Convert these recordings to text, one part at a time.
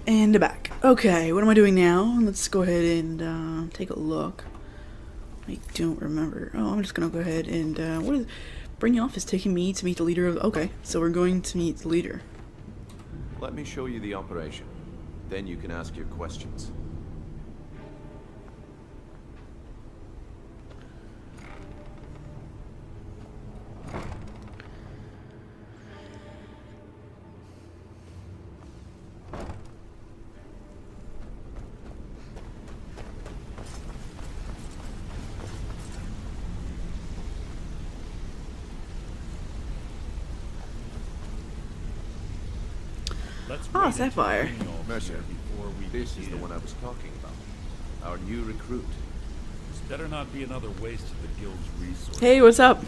And back. Okay, what am I doing now? Let's go ahead and take a look. I don't remember. Oh, I'm just gonna go ahead and what is bringing off is taking me to meet the leader of. Okay, so we're going to meet the leader. Let me show you the operation. Then you can ask your questions. Ah, Sapphire. Mercer, this is the one I was talking about. Our new recruit. This better not be another waste of the guild's resources. Hey, what's up?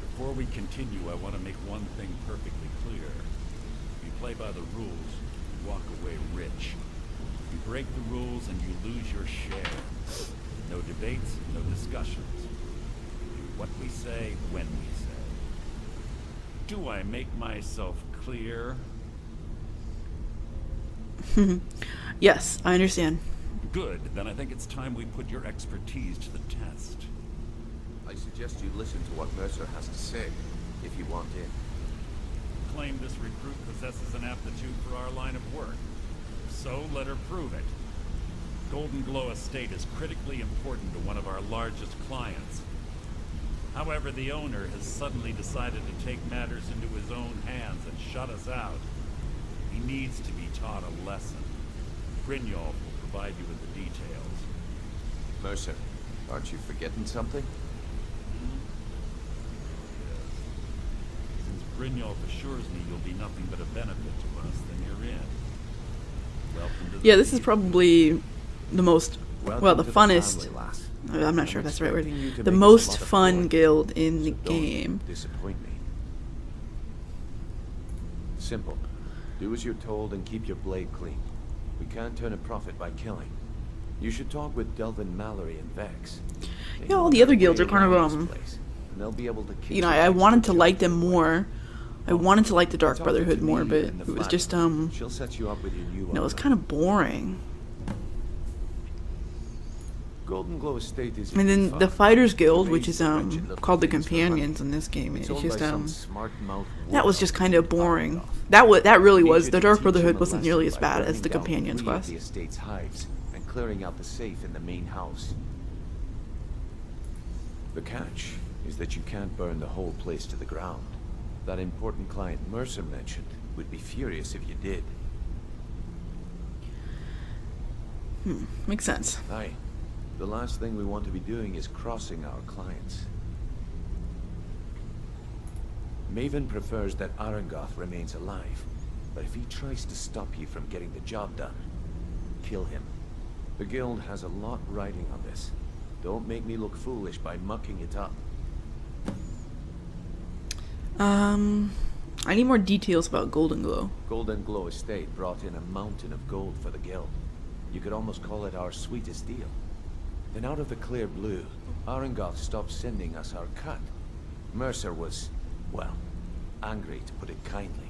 Before we continue, I want to make one thing perfectly clear. If you play by the rules, you walk away rich. You break the rules and you lose your share. No debates, no discussions. Do what we say, when we say. Do I make myself clear? Yes, I understand. Good, then I think it's time we put your expertise to the test. I suggest you listen to what Mercer has to say, if you want in. Claim this recruit possesses an aptitude for our line of work. So let her prove it. Golden Glow Estate is critically important to one of our largest clients. However, the owner has suddenly decided to take matters into his own hands and shut us out. He needs to be taught a lesson. Brynjolf will provide you with the details. Mercer, aren't you forgetting something? Yes. Since Brynjolf assures me you'll be nothing but a benefit to us, then you're in. Welcome to the Yeah, this is probably the most, well, the funnest. Family, I'm not sure if that's the right word. The most fun guild in the game. Don't disappoint me. Simple. Do as you're told and keep your blade clean. We can't turn a profit by killing. You should talk with Delvin Mallory and Vex. Yeah, all the other guilds are kind of and they'll be able to kick you know, your I legs wanted to to like them more. I wanted to like the Dark Brotherhood more, but it was just She'll set you up with your new no, it was owner. kind of boring. Golden Glow Estate is And then fun. the Fighters Guild, which Raise is the wretched little called the things for Companions money. in this game, it's It's just owned by some smart-mouthed that was just kind of warlock boring. named That really Need was. you The to Dark teach Brotherhood him a wasn't nearly as lesson by bad as the burning down Companions 3 of quest. the estate's hives and clearing out the safe in the main house. The catch is that you can't burn the whole place to the ground. That important client Mercer mentioned would be furious if you did. Makes sense. Aye. The last thing we want to be doing is crossing our clients. Maven prefers that Arangoth remains alive, but if he tries to stop you from getting the job done, kill him. The guild has a lot riding on this. Don't make me look foolish by mucking it up. I need more details about Golden Glow. Golden Glow Estate brought in a mountain of gold for the guild. You could almost call it our sweetest deal. Then out of the clear blue, Arangoth stopped sending us our cut. Mercer was, well, angry to put it kindly.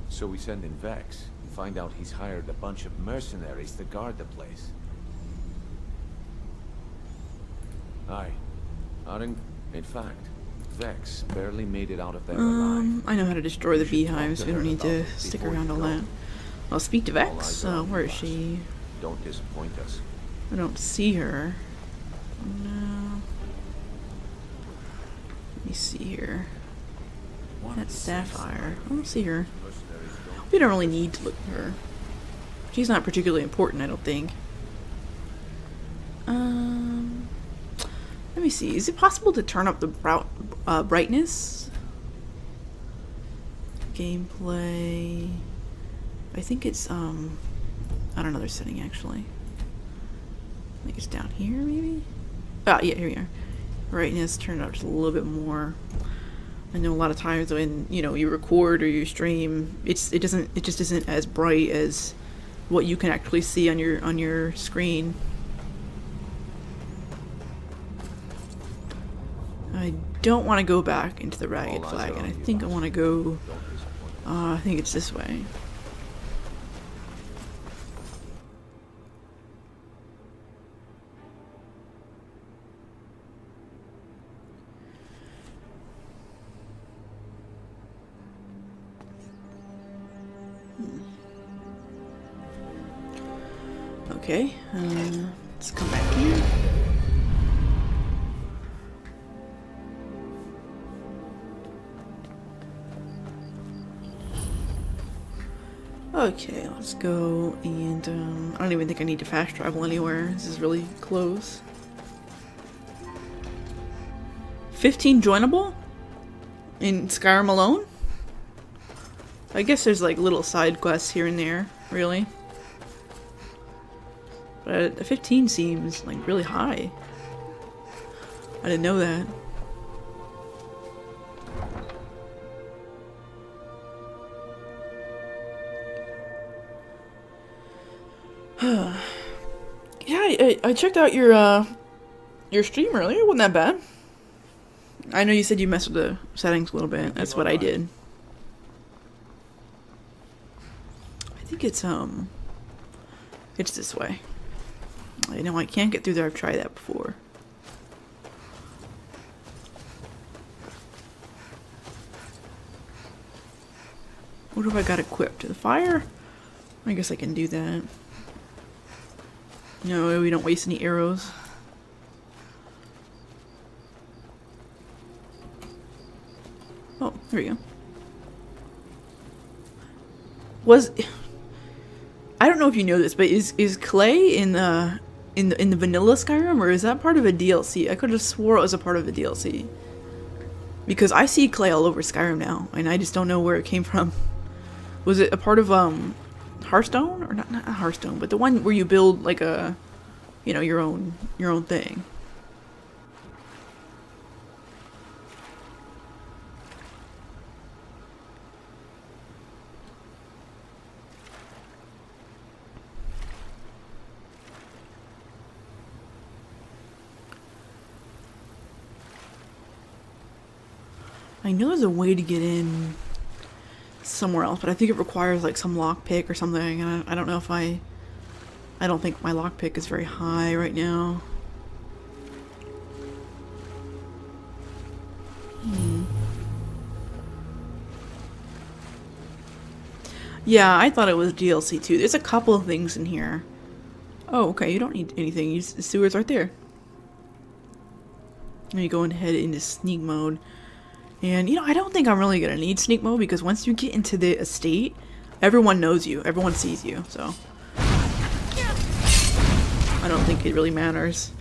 So we send in Vex and find out he's hired a bunch of mercenaries to guard the place. Aye. In fact, Vex barely made it out of there alive. I know how to destroy the You should talk beehives. to We don't her need about to it stick before around you all go. that. I'll speak to All Vex. eyes are on Where you, is boss. she? Don't disappoint us. I don't see her. No. Let me see here. That's Sapphire. I don't see her. We don't really need to look for her. She's not particularly important, I don't think. Let me see. Is it possible to turn up the brightness? Gameplay. I think it's on another setting actually. I think it's down here maybe. Oh yeah, here we are. Brightness turned up just a little bit more. I know a lot of times when you record or you stream, it just isn't as bright as what you can actually see on your screen. I don't want to go back into the Ragged Flag, and I think I want to go. I think it's this way. Okay, let's come back here. Okay, let's go, and I don't even think I need to fast travel anywhere. This is really close. 15 joinable? In Skyrim alone? I guess there's like little side quests here and there, really. But 15 seems like really high. I didn't know that. Yeah, I checked out your stream earlier. It wasn't that bad. I know you said you messed with the settings a little bit. That's what I did. I think it's this way. I know I can't get through there. I've tried that before. What have I got equipped? The fire? I guess I can do that. No, we don't waste any arrows. Oh, there we go. I don't know if you know this, but is clay in the vanilla Skyrim, or is that part of a DLC? I could have swore it was a part of a DLC. Because I see clay all over Skyrim now, and I just don't know where it came from. Was it a part of Hearthstone, or not Hearthstone, but the one where you build like a, you know, your own thing? I know there's a way to get in somewhere else, but I think it requires like some lockpick or something, and I don't know if I don't think my lockpick is very high right now. Yeah, I thought it was DLC too. There's a couple of things in here. Oh, okay, you don't need anything. The sewer's right there. Let me go ahead into sneak mode. And, you know, I don't think I'm really gonna need sneak mode, because once you get into the estate, everyone knows you. Everyone sees you, so I don't think it really matters.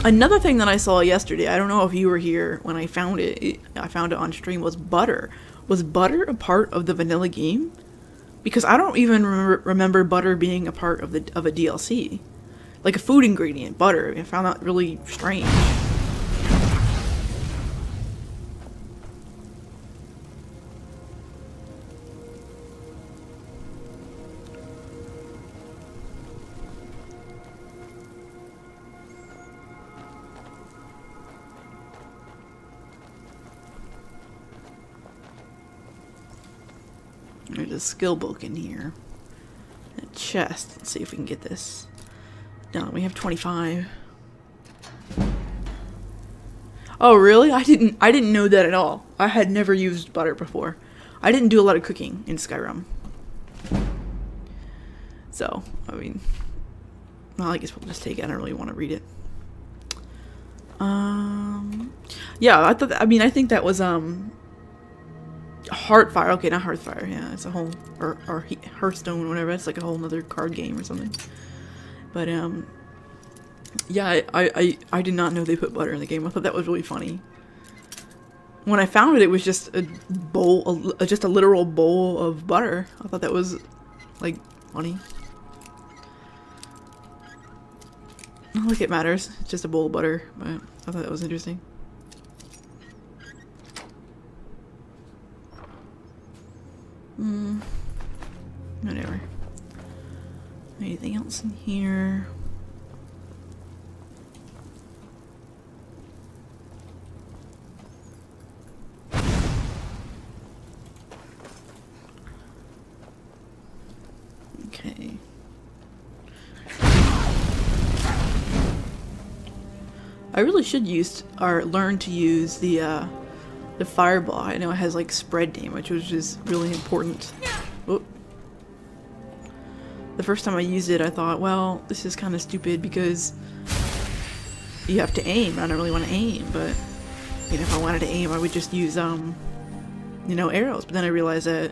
Another thing that I saw yesterday, I don't know if you were here when I found it, I found it on stream, was butter. Was butter a part of the vanilla game? Because I don't even remember butter being a part of a DLC. Like a food ingredient, butter. I found that really strange. There's a skill book in here. A chest. Let's see if we can get this. No, we have 25. Oh, really? I didn't know that at all. I had never used butter before. I didn't do a lot of cooking in Skyrim. So, I mean, well, I guess we'll just take it. I don't really want to read it. Yeah, I think that was Heartfire. Okay, not Hearthfire. Yeah, it's a whole or Hearthstone, whatever. It's like a whole other card game or something. But yeah, I did not know they put butter in the game. I thought that was really funny. When I found it, it was just a bowl, just a literal bowl of butter. I thought that was like funny. Not like it matters. It's just a bowl of butter, but I thought that was interesting. Whatever. Anything else in here? Okay. I really should use or learn to use the fireball. I know it has like spread damage, which is really important. Whoop. the first time I used it, I thought, well, this is kind of stupid because you have to aim. I don't really want to aim, but you know, if I wanted to aim, I would just use you know, arrows. But then I realized that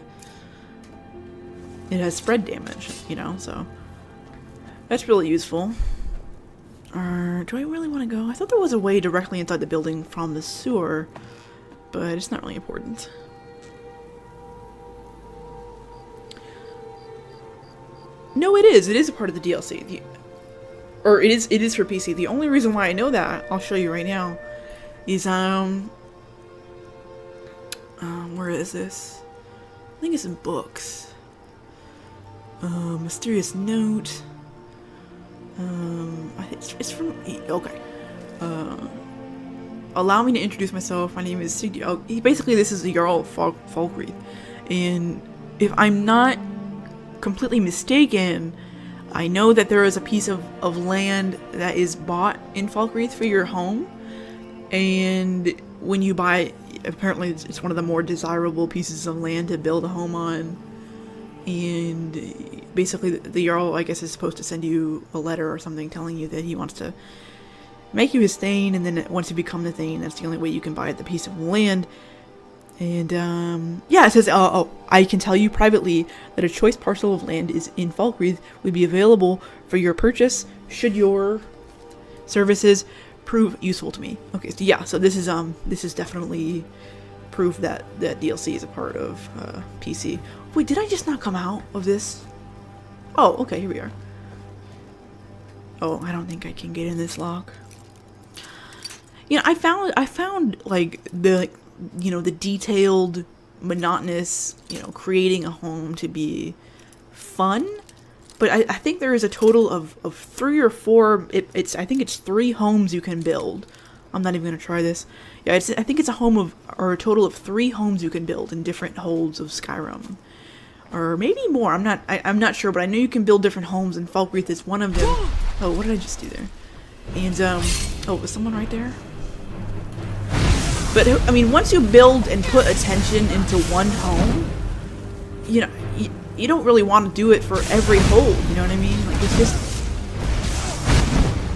it has spread damage, you know, so that's really useful. Do I really want to go? I thought there was a way directly inside the building from the sewer, but it's not really important. No, it is. It is a part of the DLC. Or it is for PC. The only reason why I know that, I'll show you right now, is where is this? I think it's in books. Mysterious note. It's from, okay. Allow me to introduce myself. My name is Sigdy. Oh, basically this is the Jarl Falkreath. And if I'm not completely mistaken, I know that there is a piece of land that is bought in Falkreath for your home. And when you buy it, apparently it's one of the more desirable pieces of land to build a home on. And basically the Jarl, I guess, is supposed to send you a letter or something telling you that he wants to make you his Thane, and then once you become the Thane, that's the only way you can buy the piece of land. And yeah, it says, I can tell you privately that a choice parcel of land is in Falkreath would be available for your purchase should your services prove useful to me. Okay, so yeah, so this is definitely proof that DLC is a part of PC. Wait, did I just not come out of this? Oh, okay, here we are. Oh, I don't think I can get in this lock. You know, I found like the, you know, the detailed, monotonous, you know, creating a home to be fun. But I think there is a total of 3 or 4, I think it's 3 homes you can build. I'm not even going to try this. Yeah, I think it's a total of 3 homes you can build in different holds of Skyrim. Or maybe more, I'm not sure, but I know you can build different homes, and Falkreath is one of them. Oh, what did I just do there? And, oh, was someone right there? But, I mean, once you build and put attention into one home, you know, you don't really want to do it for every hold, you know what I mean? Like, it's just...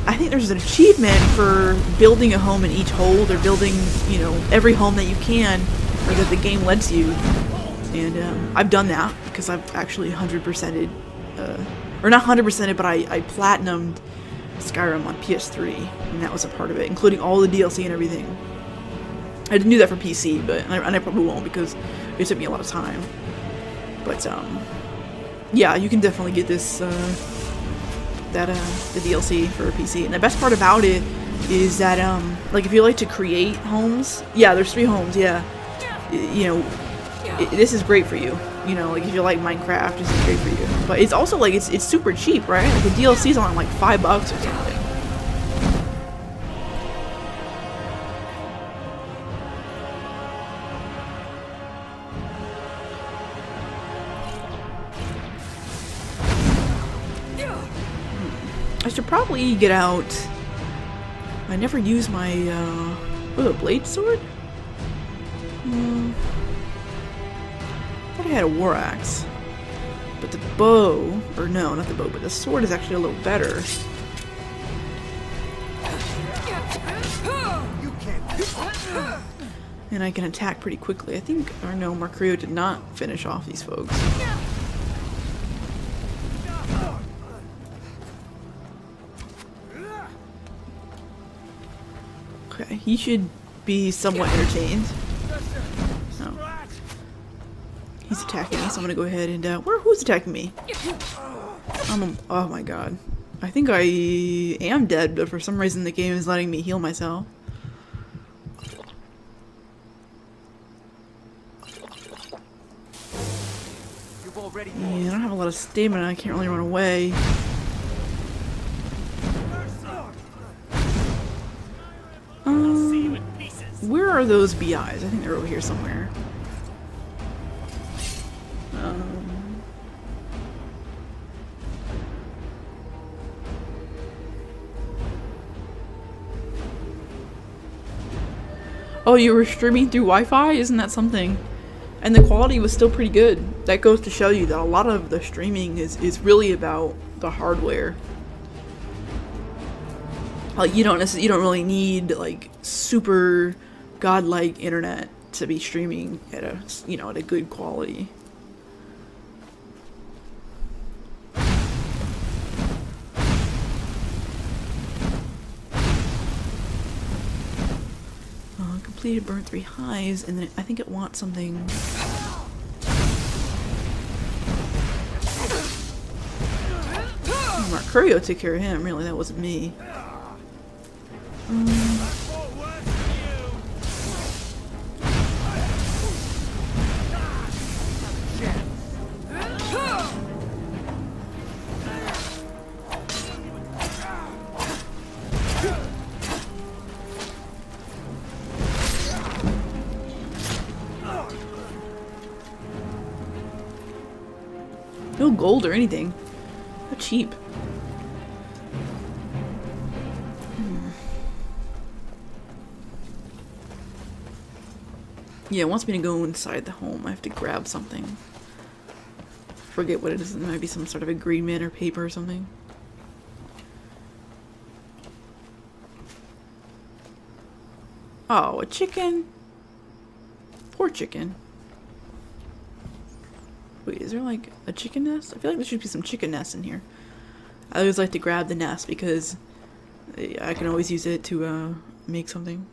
I think there's an achievement for building a home in each hold, or building, you know, every home that you can, or that the game lets you. And I've done that, because I've actually 100%ed, or not 100%ed, but I platinumed Skyrim on PS3, and that was a part of it, including all the DLC and everything. I didn't do that for PC, but and I probably won't, because it took me a lot of time. But yeah, you can definitely get this the DLC for PC. And the best part about it is that like if you like to create homes, yeah, there's 3 homes, yeah. You know, this is great for you. You know, like if you like Minecraft, this is great for you. But it's also like it's super cheap, right? Like the DLC's on like $5 or something. I should probably get out. I never use my a blade sword? I thought I had a war axe. But the bow, or no, not the bow, but the sword is actually a little better. And I can attack pretty quickly. I think, or no, Marcrio did not finish off these folks. Okay, he should be somewhat entertained. Oh. He's attacking me, so I'm gonna go ahead and, who's attacking me? Oh my god. I think I am dead, but for some reason the game is letting me heal myself. Yeah, I don't have a lot of stamina, I can't really run away. Where are those BIs? I think they're over here somewhere. Oh, you were streaming through Wi-Fi? Isn't that something? And the quality was still pretty good. That goes to show you that a lot of the streaming is really about the hardware. Like you don't really need like super godlike internet to be streaming at a at a good quality. Completed, burn 3 hives, and then I think it wants something. Mercurio took care of him. Really, that wasn't me. No gold or anything. How cheap. Yeah, it wants me to go inside the home. I have to grab something. Forget what it is. It might be some sort of agreement or paper or something. Oh, a chicken? Poor chicken. Wait, is there like a chicken nest? I feel like there should be some chicken nests in here. I always like to grab the nest because I can always use it to make something.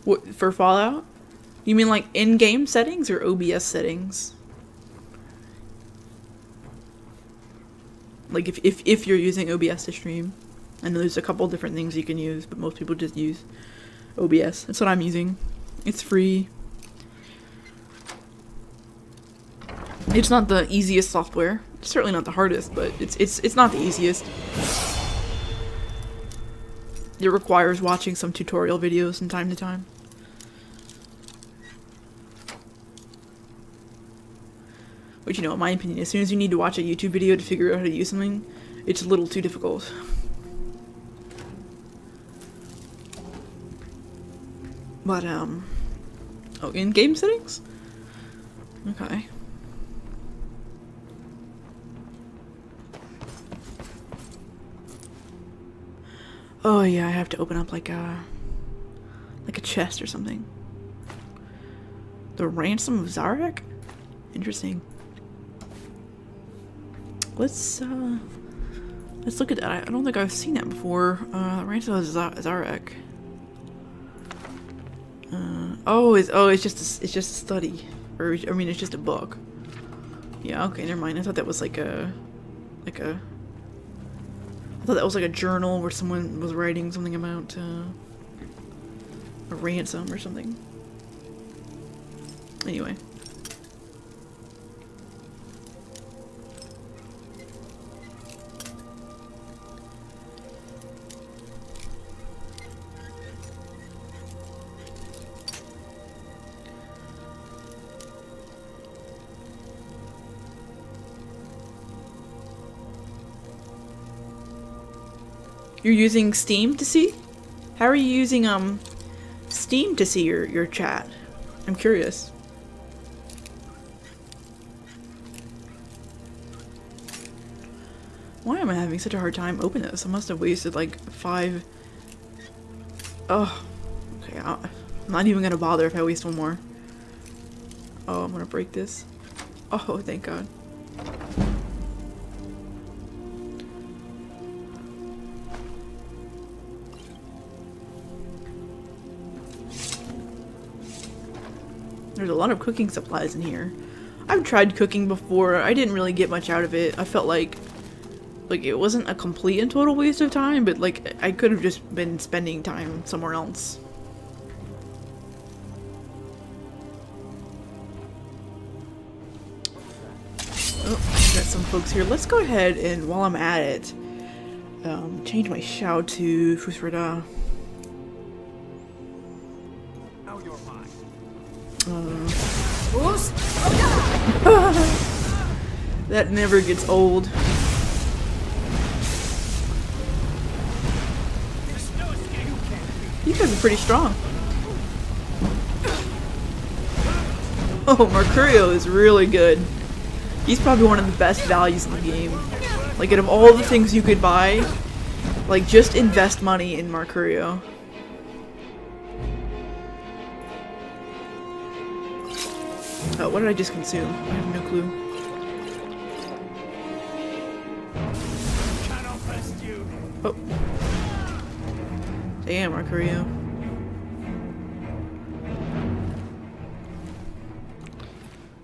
What, for Fallout? You mean like in-game settings or OBS settings? Like if you're using OBS to stream. I know there's a couple different things you can use, but most people just use OBS. That's what I'm using. It's free. It's not the easiest software. It's certainly not the hardest, but it's not the easiest. It requires watching some tutorial videos from time to time. Which, in my opinion, as soon as you need to watch a YouTube video to figure out how to use something, it's a little too difficult. But, oh, in-game settings? Okay. Oh yeah, I have to open up like a chest or something. The Ransom of Zarek? Interesting. Let's look at that. I don't think I've seen that before. Ransom of Zarek. It's just a study, or I mean, it's just a book. Yeah, okay, never mind. I thought that was like a. I thought that was like a journal where someone was writing something about a ransom or something. Anyway. You're using Steam to see? How are you using Steam to see your chat? I'm curious. Why am I having such a hard time opening this? I must have wasted like 5. Oh, okay. I'm not even gonna bother if I waste one more. Oh, I'm gonna break this. Oh, thank God. There's a lot of cooking supplies in here. I've tried cooking before. I didn't really get much out of it. I felt like it wasn't a complete and total waste of time, but like I could have just been spending time somewhere else. Oh, I got some folks here. Let's go ahead and while I'm at it, change my shout to Fusrada. That never gets old. These guys are pretty strong. Oh, Mercurio is really good. He's probably one of the best values in the game. Like, out of all the things you could buy, like, just invest money in Mercurio. Oh, what did I just consume? I have no clue. Oh. Damn, Mercurio.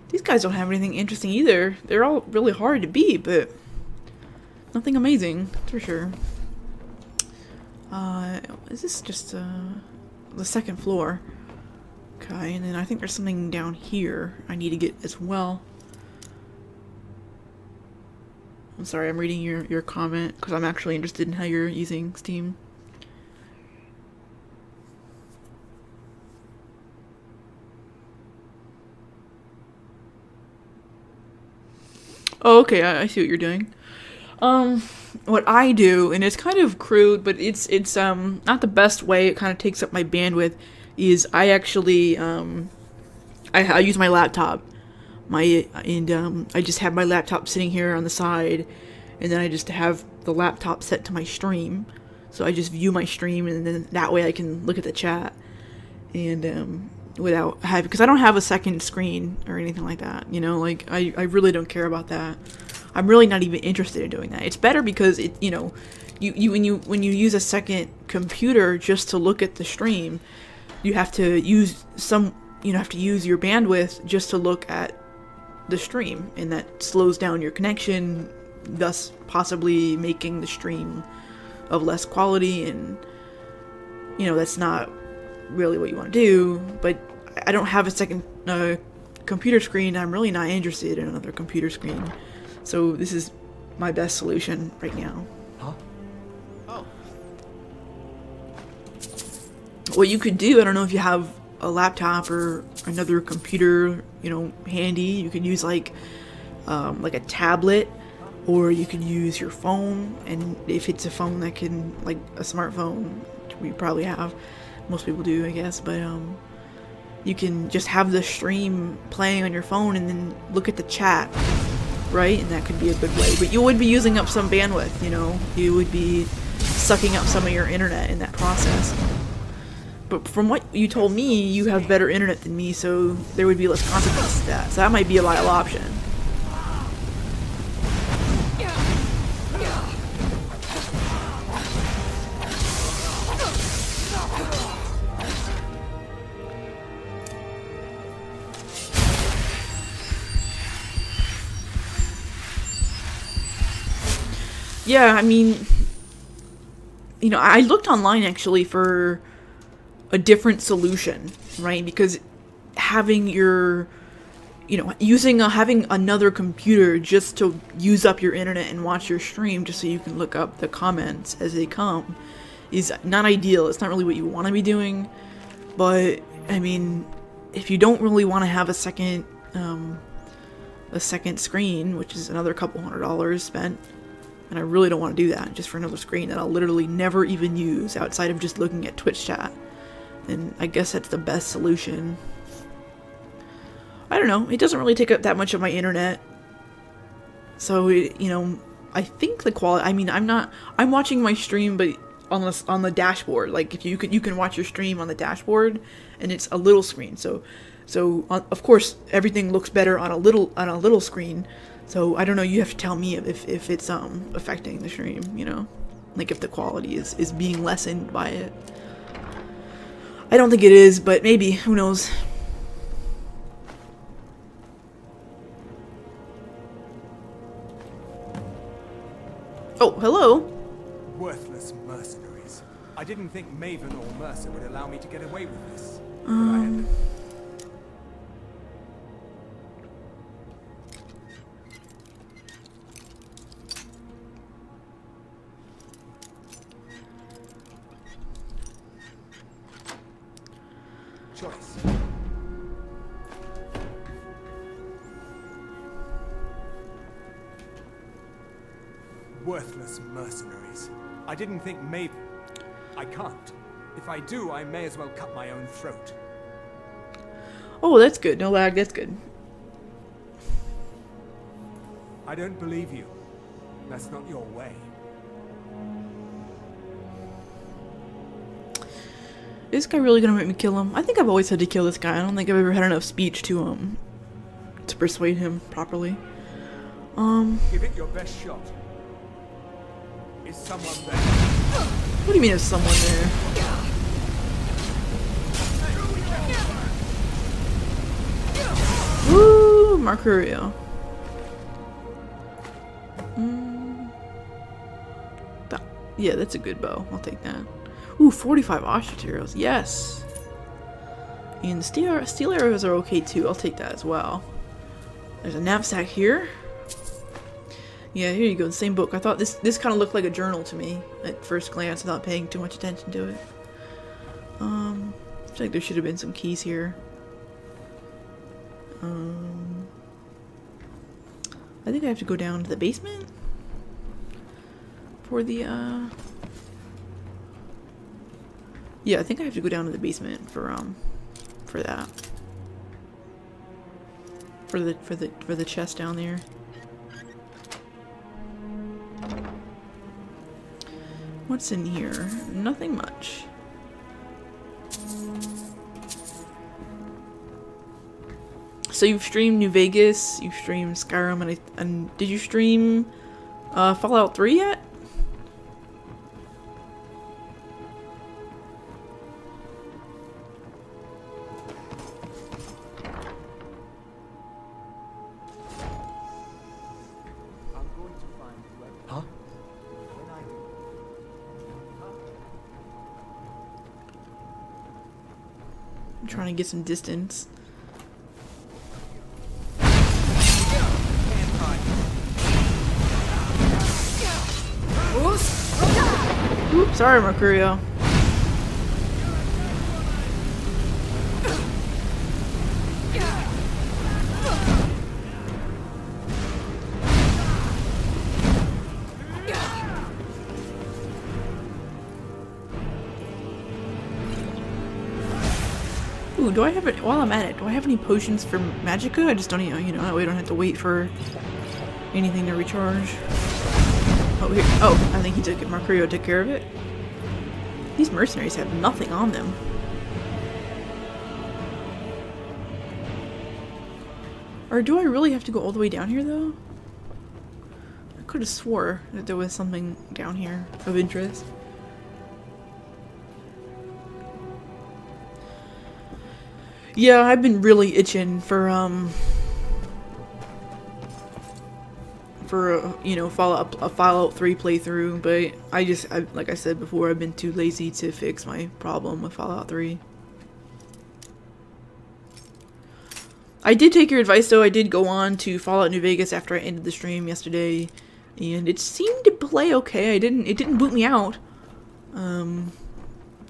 These guys don't have anything interesting either. They're all really hard to beat, but nothing amazing, for sure. Is this just the second floor? Okay, and then I think there's something down here I need to get as well. I'm sorry, I'm reading your comment because I'm actually interested in how you're using Steam. Oh, okay, I see what you're doing. What I do, and it's kind of crude, but it's not the best way. It kind of takes up my bandwidth. Is I actually I use my laptop, I just have my laptop sitting here on the side, and then I just have the laptop set to my stream, so I just view my stream, and then that way I can look at the chat, and without having, because I don't have a second screen or anything like that, you know, like I really don't care about that. I'm really not even interested in doing that. It's better because it, you know, when you use a second computer just to look at the stream, you have to use your bandwidth just to look at the stream, and that slows down your connection, thus possibly making the stream of less quality, and you know, that's not really what you want to do. But I don't have a second computer screen. I'm really not interested in another computer screen, so this is my best solution right now. Huh? Oh. What you could do, I don't know if you have a laptop or another computer, you know, handy. You could use like a tablet, or you could use your phone. And if it's a phone that can, like a smartphone, we probably have, most people do, I guess. But you can just have the stream playing on your phone and then look at the chat, right? And that could be a good way. But you would be using up some bandwidth, you know. You would be sucking up some of your internet in that process. But from what you told me, you have better internet than me, so there would be less consequences to that. So that might be a viable option. Yeah, I mean, you know, I looked online actually for a different solution, right? Because having your, you know, having another computer just to use up your internet and watch your stream just so you can look up the comments as they come is not ideal. It's not really what you want to be doing. But I mean, if you don't really want to have a second screen, which is another couple $100 spent, and I really don't want to do that just for another screen that I'll literally never even use outside of just looking at Twitch chat. And I guess that's the best solution. I don't know. It doesn't really take up that much of my internet. So, you know, I think the quality, I mean, I'm watching my stream, but on the dashboard. Like, if you can watch your stream on the dashboard, and it's a little screen. So of course, everything looks better on a little screen. So I don't know, you have to tell me if it's affecting the stream, you know? Like if the quality is being lessened by it. I don't think it is, but maybe, who knows? Oh, hello. Worthless mercenaries. I didn't think Maven or Mercer would allow me to get away with this. But I had to. Choice. Worthless mercenaries. I didn't think Maven. I can't. If I do, I may as well cut my own throat. Oh, that's good. No lag, that's good. I don't believe you. That's not your way. Is this guy really gonna make me kill him? I think I've always had to kill this guy. I don't think I've ever had enough speech to persuade him properly. Give it your best shot. Is someone there? What do you mean, is someone there? Woo, Mercurio. Yeah, that's a good bow. I'll take that. Ooh, 45 osh materials. Yes. And steel arrows are okay too. I'll take that as well. There's a knapsack here. Yeah, here you go. The same book. I thought this kind of looked like a journal to me at first glance, without paying too much attention to it. I feel like there should have been some keys here. I think I have to go down to the basement for the yeah, I think I have to go down to the basement for that. For the chest down there. What's in here? Nothing much. So you've streamed New Vegas, you've streamed Skyrim, and did you stream Fallout 3 yet? Huh? I'm trying to get some distance. Oops, sorry, Mercurio. Ooh, do I have it? While I'm at it, do I have any potions for Magicka? I just don't even, you know, that way I don't have to wait for anything to recharge. Oh, here. Oh, I think he took it. Mercurio took care of it. These mercenaries have nothing on them. Or do I really have to go all the way down here, though? I could have swore that there was something down here of interest. Yeah, I've been really itching for you know, Fallout 3 playthrough, but like I said before, I've been too lazy to fix my problem with Fallout 3. I did take your advice though. I did go on to Fallout New Vegas after I ended the stream yesterday, and it seemed to play okay. It didn't boot me out.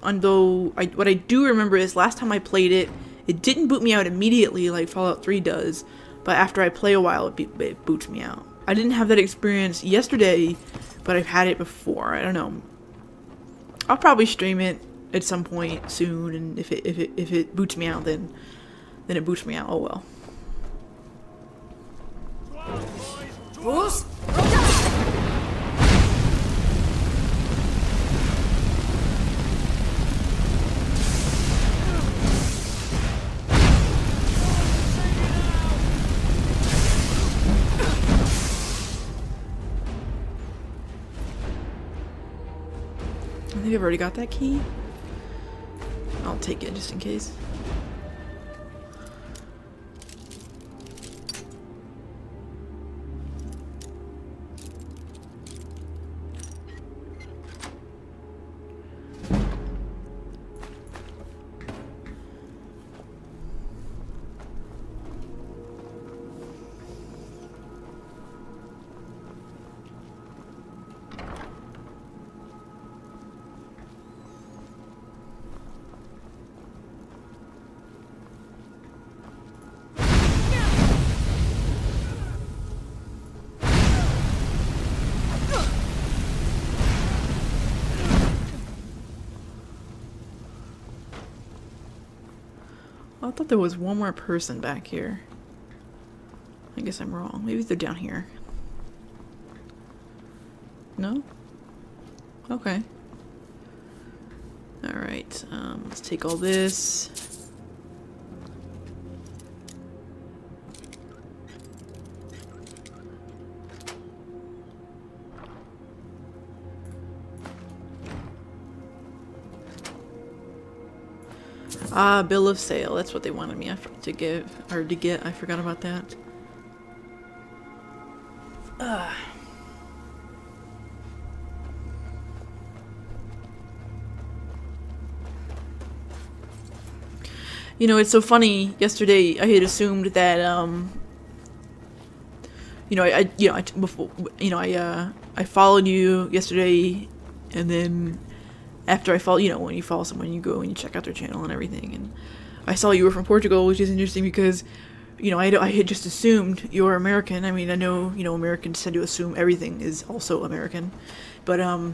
Although what I do remember is last time I played it, it didn't boot me out immediately like Fallout 3 does, but after I play a while, it boots me out. I didn't have that experience yesterday, but I've had it before. I don't know. I'll probably stream it at some point soon, and if it boots me out, then it boots me out. Oh well. I think I've already got that key. I'll take it just in case. I thought there was one more person back here. I guess I'm wrong. Maybe they're down here. No? Okay. Alright, let's take all this. Ah, bill of sale. That's what they wanted me to give, or to get. I forgot about that. You know, it's so funny. Yesterday, I had assumed that, I followed you yesterday, and then after I follow, when you follow someone, you go and you check out their channel and everything, and I saw you were from Portugal, which is interesting because, I had just assumed you were American. I mean, I know, Americans tend to assume everything is also American, but, I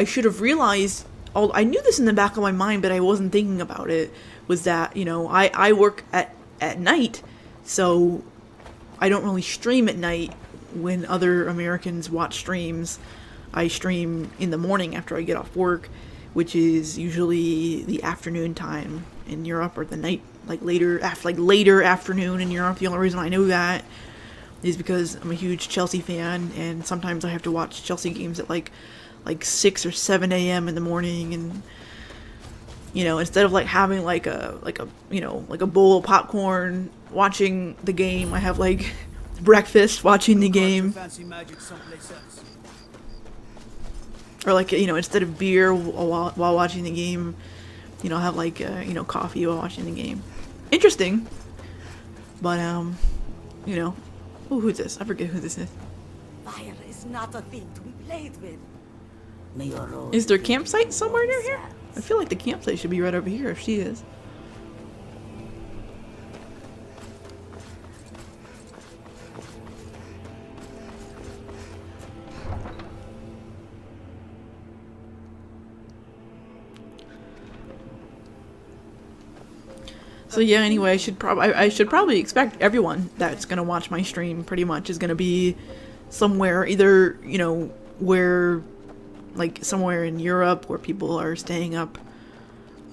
should have realized, I knew this in the back of my mind, but I wasn't thinking about it, was that, I work at night, so I don't really stream at night when other Americans watch streams. I stream in the morning after I get off work, which is usually the afternoon time in Europe, or the night, later afternoon in Europe. The only reason I know that is because I'm a huge Chelsea fan, and sometimes I have to watch Chelsea games at like 6 or 7 a.m. in the morning, and instead of having a bowl of popcorn watching the game, I have breakfast watching the game. Or instead of beer while watching the game, I'll have coffee while watching the game. Interesting. But oh, who's this? I forget who this is. Fire is not a thing to be played with. Is there a campsite somewhere near here? I feel like the campsite should be right over here if she is. So yeah, anyway, I should probably expect everyone that's gonna watch my stream pretty much is gonna be somewhere, either where somewhere in Europe where people are staying up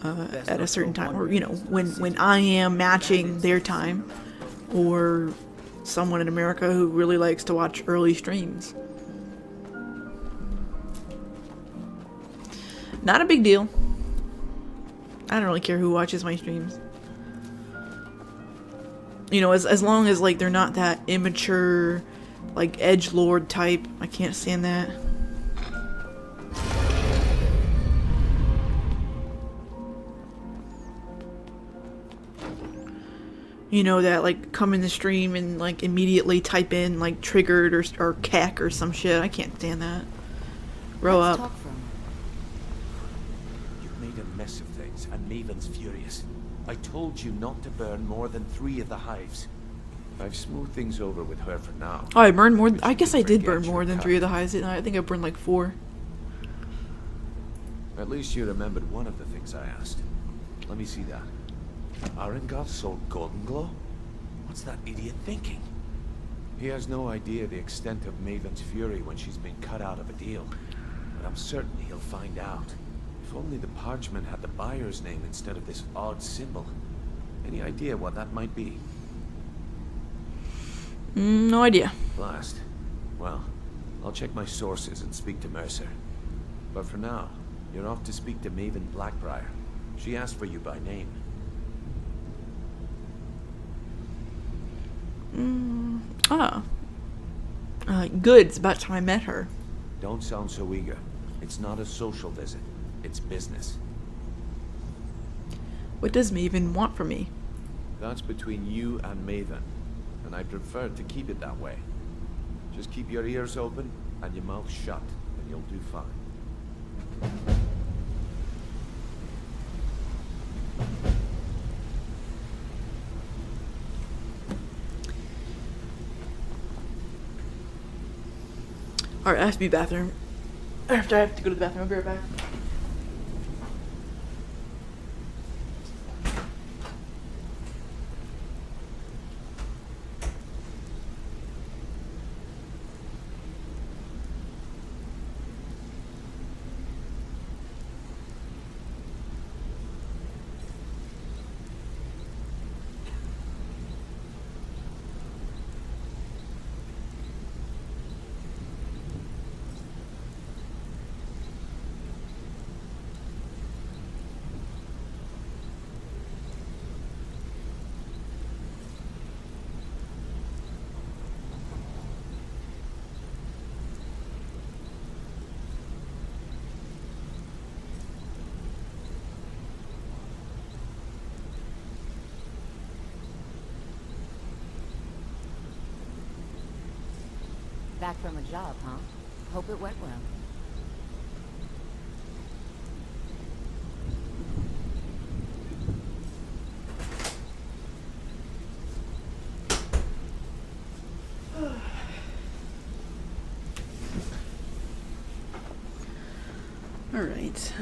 at a certain time, or when I am matching their time, or someone in America who really likes to watch early streams. Not a big deal. I don't really care who watches my streams. As long as they're not that immature, edgelord type. I can't stand that. That come in the stream and immediately type in triggered or cack or some shit. I can't stand that. Grow up. You've made a mess of things, and Maven's furious. I told you not to burn more than 3 of the hives. I've smoothed things over with her for now. Oh, I burned more. I guess I did burn more than 3 of the hives, didn't I? I think I burned 4. At least you remembered one of the things I asked. Let me see that. Arengoth sold Golden Glow? What's that idiot thinking? He has no idea the extent of Maven's fury when she's been cut out of a deal. But I'm certain he'll find out. If only the parchment had the buyer's name instead of this odd symbol. Any idea what that might be? No idea. Blast. Well, I'll check my sources and speak to Mercer. But for now, you're off to speak to Maven Blackbriar. She asked for you by name. Good. It's about time I met her. Don't sound so eager. It's not a social visit. It's business. What does Maven want from me? That's between you and Maven, and I prefer to keep it that way. Just keep your ears open and your mouth shut, and you'll do fine. Alright, I have to be bathroom. After I have to go to the bathroom, I'll be right back. back from a job, huh? Hope it went well. Alright,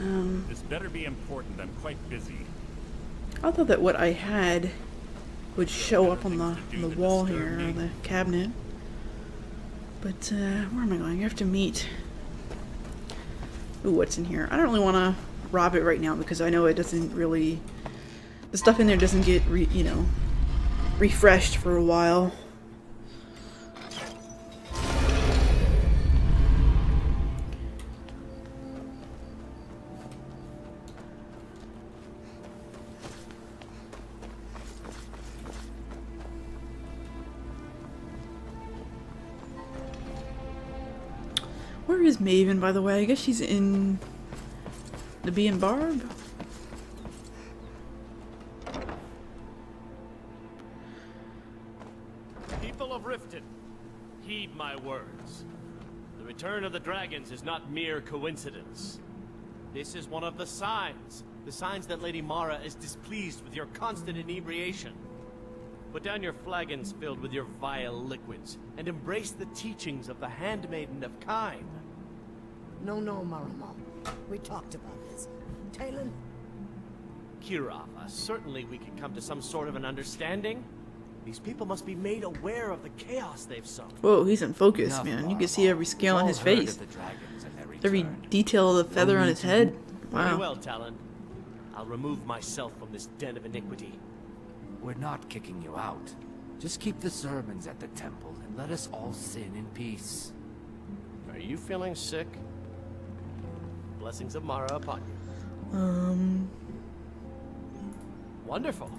This better be important. I'm quite busy. I thought that what I had would show up on the wall here, or the cabinet. But, where am I going? I have to meet... Ooh, what's in here? I don't really want to rob it right now because I know it doesn't really... The stuff in there doesn't get, refreshed for a while. Where is Maven, by the way? I guess she's in the Bee and Barb? People of Riften, heed my words. The return of the dragons is not mere coincidence. This is one of the signs that Lady Mara is displeased with your constant inebriation. Put down your flagons filled with your vile liquids, and embrace the teachings of the Handmaiden of Kine. No, Maramo. We talked about this. Talon? Kirava, certainly we can come to some sort of an understanding. These people must be made aware of the chaos they've sown. Whoa, he's in focus, man. You can see every scale on his face. Every detail of the feather on his head. Very Wow. well, Talon. I'll remove myself from this den of iniquity. We're not kicking you out. Just keep the sermons at the temple and let us all sin in peace. Are you feeling sick? Blessings of Mara upon you. Wonderful.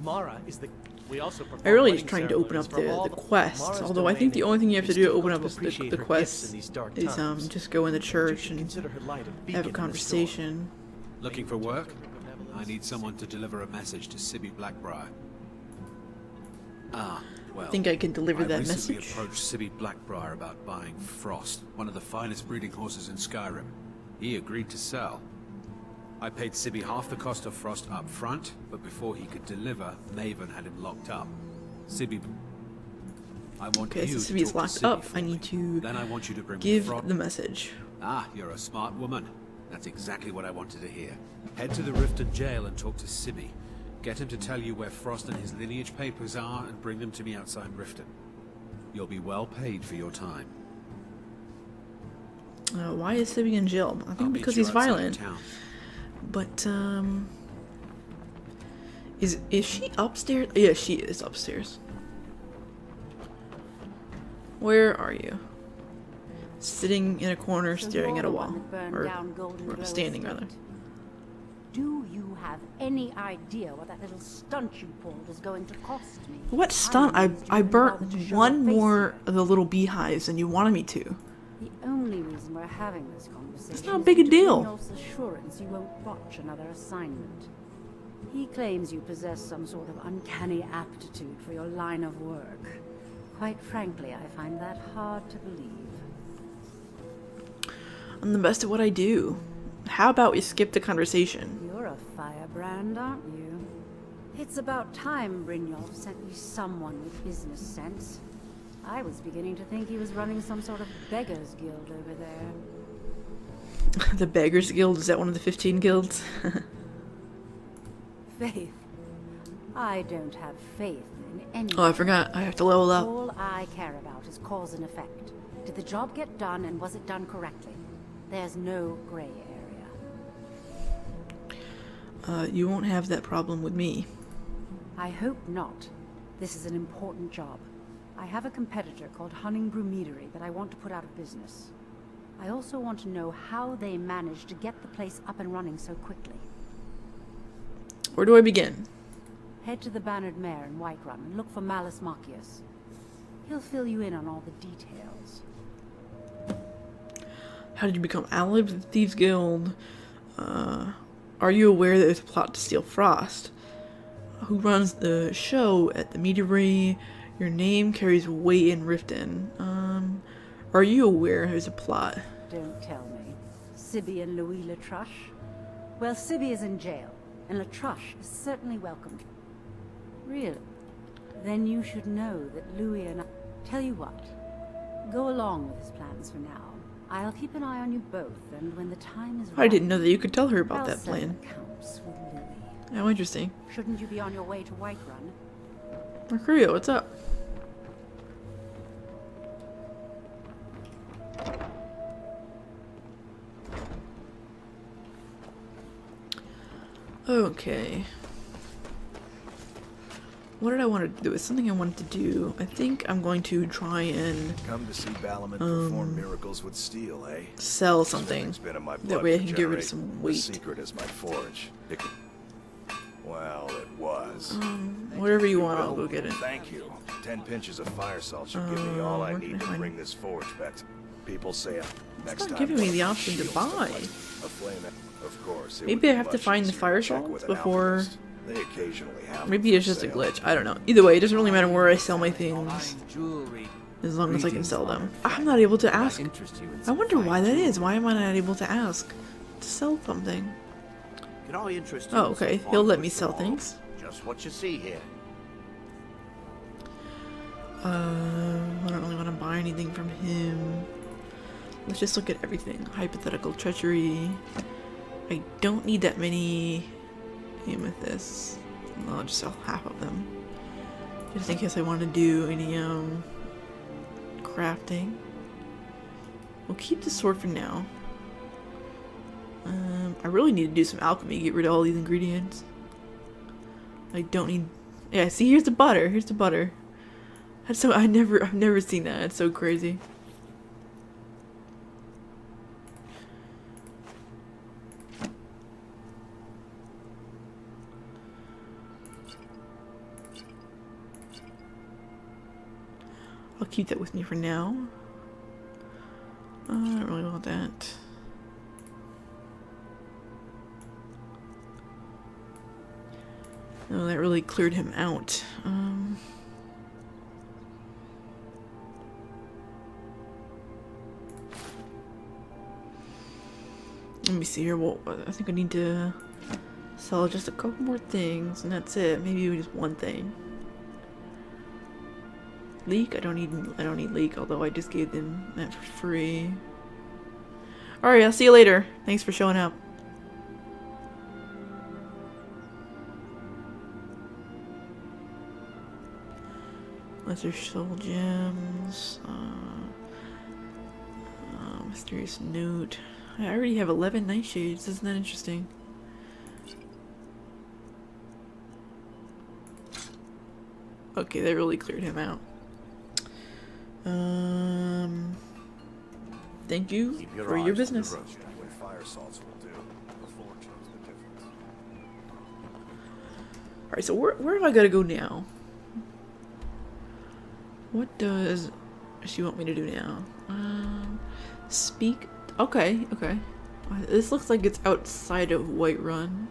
Mara is the... We also perform I really wedding just trying to open up ceremonies for the all quests. Mara's Although I think the only thing you have to do to open up difficult to appreciate the her quests gifts in these dark is times. just go in the But you church should and consider her light a beacon have a in the storm. conversation. Looking for work? I need someone to deliver a message to Sibby Blackbriar. Ah, well. I think I can deliver that recently message. approached Sibby Blackbriar about buying Frost, one of the finest breeding horses in Skyrim. He agreed to sell. I paid Sibby half the cost of Frost up front, but before he could deliver, Maven had him locked up. Sibby... I want Okay, you so to Sibby's talk to locked Sibby up. for I me. need to Then I want you to bring me give Frost. the message. Ah, you're a smart woman. That's exactly what I wanted to hear. Head to the Riften jail and talk to Sibby. Get him to tell you where Frost and his lineage papers are and bring them to me outside Riften. You'll be well paid for your time. Why is Sibby in jail? I I'll think meet because you he's outside violent. town. But, is she upstairs? Yeah, she is upstairs. Where are you? Sitting in a corner, So staring you're at a the wall. one that burned down Golden Or Glow standing, Estate. rather. Do you have any idea what that little stunt you pulled is going to cost me? What stunt? I amazed you didn't burnt bother to show one your face more here. of the little beehives than you wanted me to. The only reason we're having this conversation not is big a to deal. Brynjolf's assurance you won't botch another assignment. He claims you possess some sort of uncanny aptitude for your line of work. Quite frankly, I find that hard to believe. I'm the best at what I do. How about we skip the conversation? You're a firebrand, aren't you? It's about time Brynjolf sent you someone with business sense. I was beginning to think he was running some sort of beggars guild over there. The Beggars Guild, is that one of the 15 guilds? Faith. I don't have faith in any. Oh, I forgot. I have to level up. All I care about is cause and effect. Did the job get done and was it done correctly? There's no gray area. You won't have that problem with me. I hope not. This is an important job. I have a competitor called Hunningbrew Meadery that I want to put out of business. I also want to know how they managed to get the place up and running so quickly. Where do I begin? Head to the Bannered Mare in Whiterun and look for Malus Machius. He'll fill you in on all the details. How did you become ally of the Thieves Guild? Are you aware that there's a plot to steal Frost? Who runs the show at the meadery? Your name carries weight in Riften. Are you aware there's a plot? Don't tell me. Sibby and Louis Latruche? Well, Sibby is in jail, and Latruche is certainly welcome. Really? Then you should know that Louis and I... Tell you what. Go along with his plans for now. I'll keep an eye on you both, and when the time is right... I didn't know that you could tell her about I'll that settle plan. accounts with Louis. Oh, interesting. Shouldn't you be on your way to Whiterun? Mercurio, what's up? Okay. What did I want to do? It's something I wanted to do. I think I'm going to try and Come to see Balaman perform miracles with steel, eh? sell something. It's been in my That blood way I to can get rid of generate. some The weight. secret is my forge. Well, it was. Whatever you want, I'll go get it. Thank you. 10 pinches of fire salt should give me all I where can need I to find- bring this forge back. People say next not time. giving me the one option to shields buy. the a flame. Of course. it Maybe would I be have to much find the easier fire check salts with an before- alchemist. They occasionally have Maybe them it's for just a sale. glitch. I don't know. Either way, it doesn't really matter where I sell my things. Fine jewelry. As long as I can Greetings, sell them. honored I'm friend. not able to May I ask. interest you in I some wonder fine why that jewelry? is. Why am I not able to ask to sell something? Can I interest you Oh, in some okay. fine He'll let me goods sell tomorrow? things. Just what you see here. I don't really want to buy anything from him. Let's just look at everything. Hypothetical treachery. I don't need that many amethysts. I'll just sell half of them. Just in case I want to do any crafting. We'll keep the sword for now. I really need to do some alchemy, get rid of all these ingredients. I don't need... Yeah, see, here's the butter. Here's the butter. That's so... I've never seen that. It's so crazy. I'll keep that with me for now. I don't really want that. No, that really cleared him out. Let me see here. Well, I think I need to sell just a couple more things, and that's it. Maybe just one thing. Leak? I don't need leak, although I just gave them that for free. Alright, I'll see you later. Thanks for showing up. Lesser soul gems. Mysterious note. I already have 11 nightshades. Isn't that interesting? Okay, that really cleared him out. Thank you Keep for eyes your on the business. road. What fire salts will do. The forge knows the difference. Alright, so where have I got to go now? What does she want me to do now? Speak. Okay, okay. This looks like it's outside of Whiterun.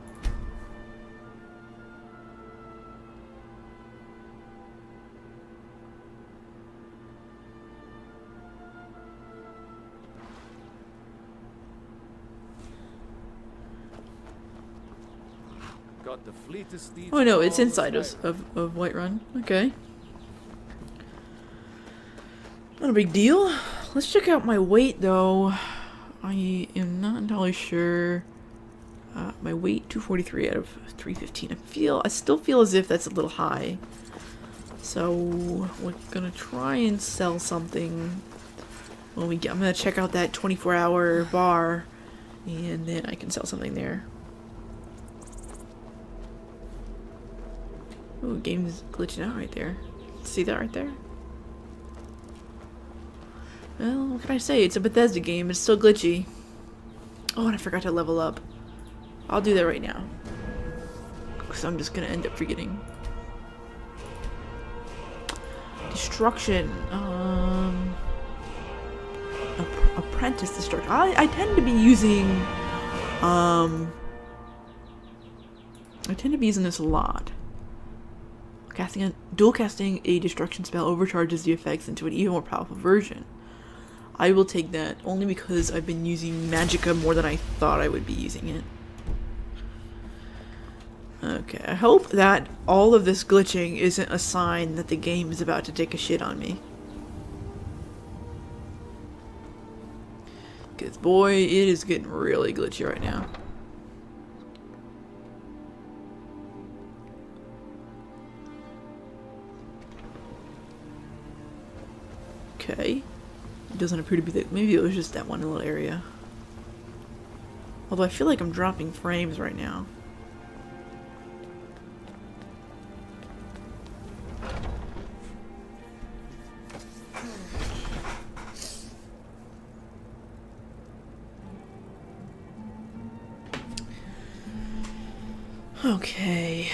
Got the fleetest steeds Oh no, in it's all inside of Whiterun. Okay. Not a big deal. Let's check out my weight though. I am not entirely sure. My weight 243 out of 315. I still feel as if that's a little high. So we're gonna try and sell something when we get. I'm gonna check out that 24-hour bar, and then I can sell something there. Ooh, game's glitching out right there. See that right there? Well, what can I say? It's a Bethesda game. It's still glitchy. Oh, and I forgot to level up. I'll do that right now. Because I'm just going to end up forgetting. Destruction. Apprentice destruction. I tend to be using... I tend to be using this a lot. Dual casting a destruction spell overcharges the effects into an even more powerful version. I will take that, only because I've been using Magicka more than I thought I would be using it. Okay, I hope that all of this glitching isn't a sign that the game is about to take a shit on me. Because boy, it is getting really glitchy right now. Okay. It doesn't appear to be that. Maybe it was just that one little area. Although I feel like I'm dropping frames right now. Okay.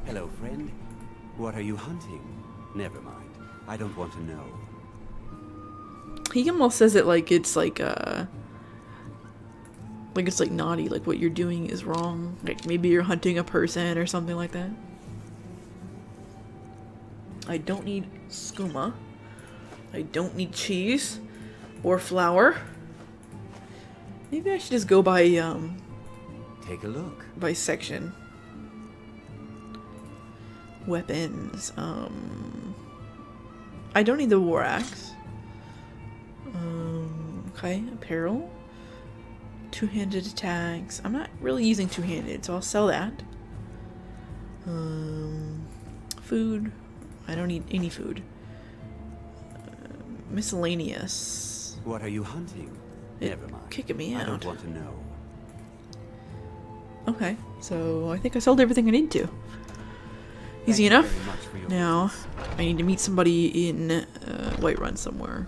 Hello, friend. What are you hunting? Never mind. I don't want to know. He almost says it like it's like it's like naughty, like what you're doing is wrong. Like maybe you're hunting a person or something like that. I don't need skooma. I don't need cheese or flour. Maybe I should just go by take a look. By section. Weapons. I don't need the war axe. Okay, apparel. Two-handed attacks. I'm not really using two-handed, so I'll sell that. Food. I don't need any food. Miscellaneous. What are you hunting? Never mind. Kicking me out. I don't want to know. Okay, so I think I sold everything I need to. Easy enough. Now, I need to meet somebody in Whiterun somewhere.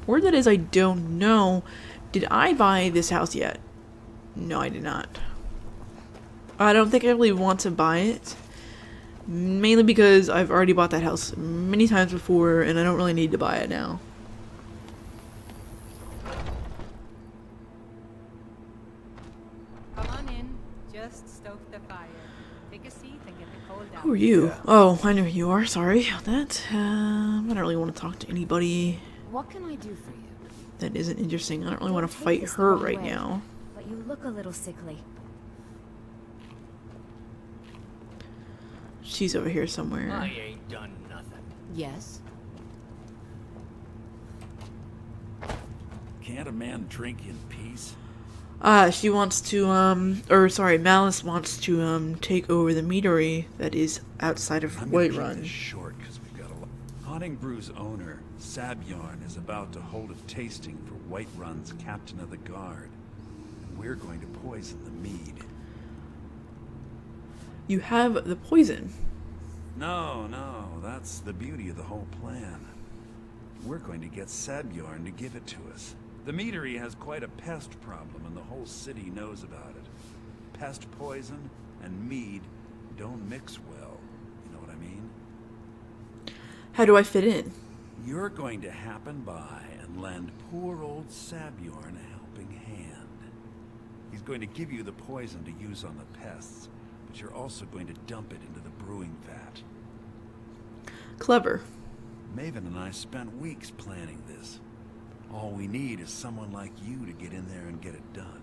Where that is, I don't know. Did I buy this house yet? No, I did not. I don't think I really want to buy it. Mainly because I've already bought that house many times before, and I don't really need to buy it now. Come on in. Just stoke the fire. Take a seat and get the cold out. Who are you? Oh, I know who you are. Sorry about that. I don't really want to talk to anybody. What can I do for you? That isn't interesting. I don't really want to fight her right now. But you look a little sickly. She's over here somewhere. I ain't done nothing. Yes? Can't a man drink in peace? She wants to, Malice wants to, take over the meadery that is outside of Whiterun. Short, because we've got a lot. Haunting Brew's owner, Sabjorn, is about to hold a tasting for Whiterun's captain of the guard. And we're going to poison the mead. You have the poison. No, that's the beauty of the whole plan. We're going to get Sabjorn to give it to us. The meadery has quite a pest problem, and the whole city knows about it. Pest poison and mead don't mix well. You know what I mean? How do I fit in? You're going to happen by and lend poor old Sabjorn a helping hand. He's going to give you the poison to use on the pests, but you're also going to dump it into the brewing vat. Clever. Maven and I spent weeks planning this. All we need is someone like you to get in there and get it done.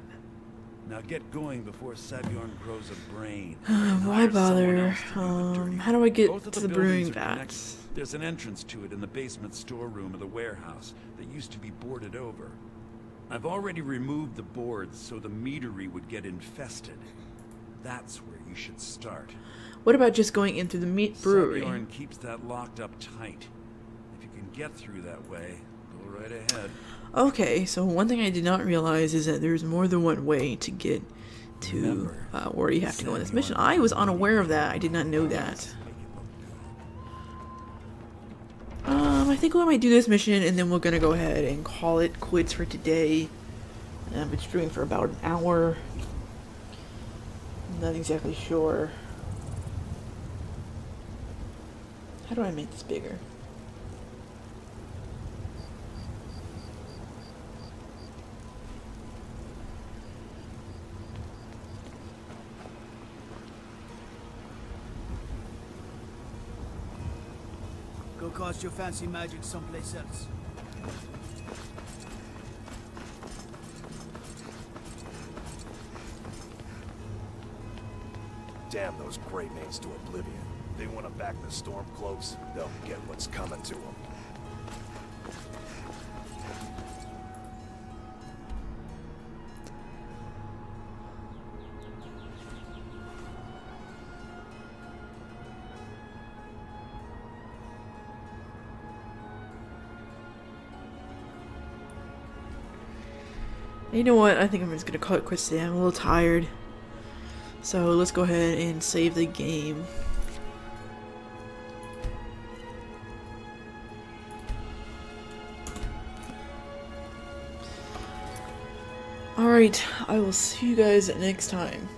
Now get going before Sabjorn grows a brain. Why bother? How do I get to the brewing vat? There's an entrance to it in the basement storeroom of the warehouse that used to be boarded over. I've already removed the boards so the meadery would get infested. That's where you should start. What about just going into the meat brewery? Sabjorn keeps that locked up tight. If you can get through that way, go right ahead. Okay, so one thing I did not realize is that there's more than one way to get to where you have to go in this mission. I was unaware of that. I did not know that. I think we might do this mission and then we're gonna go ahead and call it quits for today. I've been streaming for about an hour. I'm not exactly sure. How do I make this bigger? Go cast your fancy magic someplace else. damn those Grey Manes to oblivion. They want to back the Stormcloaks, they'll get what's coming to them. You know what? I think I'm just gonna call it quits today. I'm a little tired. So let's go ahead and save the game. Alright, I will see you guys next time.